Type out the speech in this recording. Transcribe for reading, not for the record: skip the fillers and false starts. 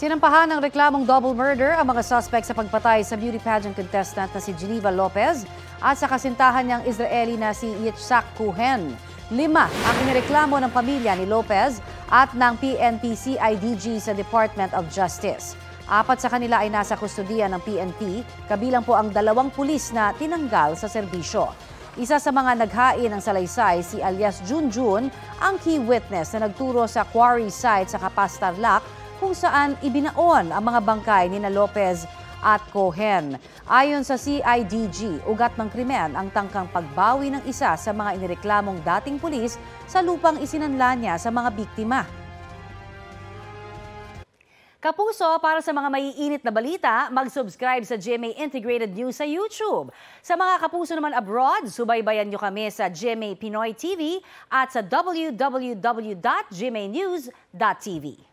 Sinampahan ng reklamong double murder ang mga suspect sa pagpatay sa beauty pageant contestant na si Geneva Lopez at sa kasintahan niyang Israeli na si Yitzhak Cohen. 5 ang inireklamo ng pamilya ni Lopez at ng PNP-CIDG sa Department of Justice. 4 sa kanila ay nasa kustodiya ng PNP, kabilang po ang 2 pulis na tinanggal sa serbisyo. Isa sa mga naghain ng salaysay, si alias Junjun, ang key witness na nagturo sa quarry site sa Capas, Tarlac, kung saan ibinaon ang mga bangkay ni Lopez at Cohen. Ayon sa CIDG, ugat ng krimen ang tangkang pagbawi ng isa sa mga inireklamong dating pulis sa lupang isinanla niya sa mga biktima. Kapuso, para sa mga maiinit na balita, mag-subscribe sa GMA Integrated News sa YouTube. Sa mga kapuso naman abroad, subaybayan nyo kami sa GMA Pinoy TV at sa www.gmanews.tv.